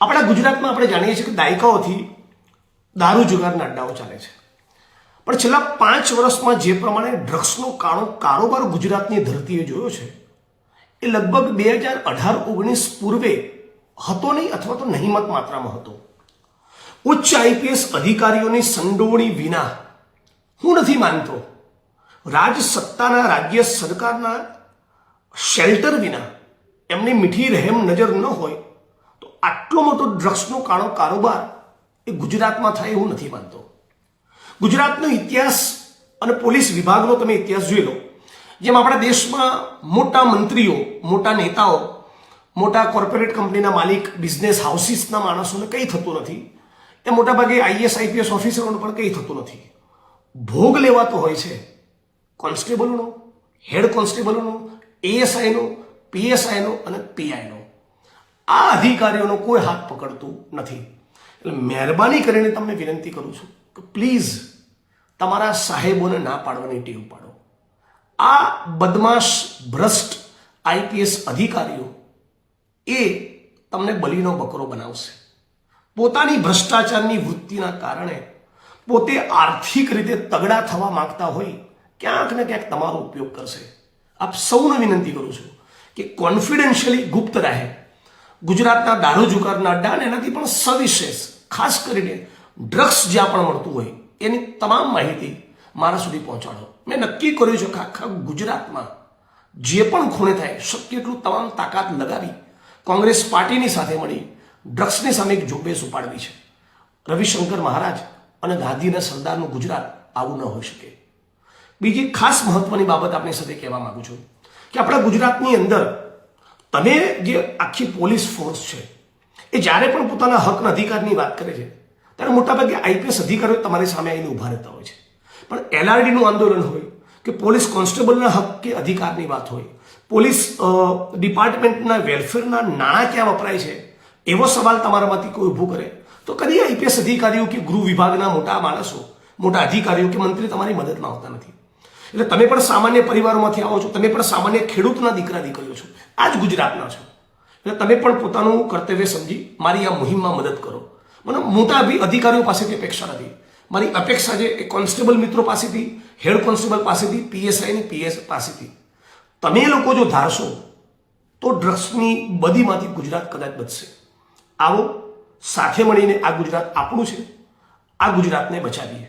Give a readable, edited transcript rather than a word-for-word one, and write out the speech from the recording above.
આપણા ગુજરાતમાં આપણે જાણીએ છીએ કે દાયકાઓથી દારૂ જુગારના અડ્ડાઓ ચાલે છે, પણ છેલ્લા 5 વર્ષમાં જે પ્રમાણે ડ્રગ્સનો કારોબાર ગુજરાતની ધરતીએ જોયો છે એ લગભગ 2018-19 પૂર્વે હતો નહીં, અથવા તો નહીમત માત્રામાં હતો. ઉચ્ચ આઈપીએસ અધિકારીઓની સંડોવણી વિના હું નથી માનતો રાજ સત્તાના રાજ્ય સરકારના શેલ્ટર વિના એમની મીઠી રહેમ નજર ન હોય તો આટલો મોટો ડ્રગ્સનો કારોબાર એ ગુજરાતમાં થાય એવું નથી માનતો. ગુજરાતનો ઇતિહાસ અને પોલીસ વિભાગનો તમે ઇતિહાસ જોઈ લો. જેમ આપણા દેશમાં મોટા મંત્રીઓ, મોટા નેતાઓ, મોટા કોર્પોરેટ કંપનીના માલિક, બિઝનેસ હાઉસીસના માણસોને કંઈ થતું નથી, એ મોટાભાગે આઈએસ આઈપીએસ ઓફિસરોને પણ કંઈ થતું નથી. ભોગ લેવાતો હોય છે કોન્સ્ટેબલોનો, હેડ કોન્સ્ટેબલોનો, એએસઆઈનો, પીએસઆઈનો અને પીઆઈનો. આ અધિકારીઓનો કોઈ હાથ પકડતું નથી. એટલે મહેરબાની કરીને તમને વિનંતી કરું છું કે પ્લીઝ તમારા સાહેબોને ના પાડવાની ટેવ પાડો. આ બદમાશ ભ્રષ્ટ આઈપીએસ અધિકારીઓ એ તમને બલીનો બકરો બનાવશે. પોતાની ભ્રષ્ટાચારની વૃત્તિના કારણે પોતે આર્થિક રીતે તગડા થવા માંગતા હોય ક્યાંક ને ક્યાંક તમારો ઉપયોગ કરશે. આપ સૌને વિનંતી કરું છું કે કોન્ફિડેન્શિયલી ગુપ્ત રહે ગુજરાતના દારૂ જુગારના અડ્ડા અને એનાથી પણ સવિશેષ ખાસ કરીને ડ્રગ્સ જ્યાં પણ મળતું હોય એની તમામ માહિતી મારા સુધી પહોંચાડો. મેં નક્કી કર્યું છે કે આખા ગુજરાતમાં જે પણ ખૂણે થાય શક્ય એટલું તમામ તાકાત લગાવી કોંગ્રેસ પાર્ટીની સાથે મળી ડ્રગ્સની સામે એક ઝુંબેશ ઉપાડવી છે. રવિશંકર મહારાજ અને ગાંધીના સરદારનું ગુજરાત આવું ન હોઈ શકે. બીજી ખાસ મહત્વની બાબત આપણી સાથે કહેવા માંગુ છું કે આપણા ગુજરાતની અંદર તમે જે આખી પોલીસ ફોર્સ છે એ જ્યારે પણ પોતાના હકના અધિકારની વાત કરે છે ત્યારે મોટાભાગે આઈપીએસ અધિકારીઓ તમારી સામે આવીને ઊભા રહેતા હોય છે. પણ એલઆરડીનું આંદોલન હોય કે પોલીસ કોન્સ્ટેબલના હક કે અધિકારની વાત હોય, પોલીસ ડિપાર્ટમેન્ટના વેલફેરના નાણાં ક્યાં વપરાય છે એવો સવાલ તમારામાંથી કોઈ ઊભું કરે તો કદી આઈપીએસ અધિકારીઓ કે ગૃહ વિભાગના મોટા માણસો, મોટા અધિકારીઓ કે મંત્રી તમારી મદદમાં આવતા નથી. એટલે તમે પણ સામાન્ય પરિવારોમાંથી આવો છો, તમે પણ સામાન્ય ખેડૂતના દીકરા દીકરીઓ છો, આ જ ગુજરાતના છો. એટલે તમે પણ પોતાનું કર્તવ્ય સમજી મારી આ મુહિમમાં મદદ કરો. મને મોટા અધિકારીઓ પાસેથી અપેક્ષા નથી. મારી અપેક્ષા છે એ કોન્સ્ટેબલ મિત્રો પાસેથી, હેડ કોન્સ્ટેબલ પાસેથી, પીએસઆઈની પીએસ પાસેથી. તમે લોકો જો ધારશો તો ડ્રગ્સની બદીમાંથી ગુજરાત કદાચ બચશે. આવો સાથે મળીને આ ગુજરાત આપણું છે, આ ગુજરાતને બચાવીએ.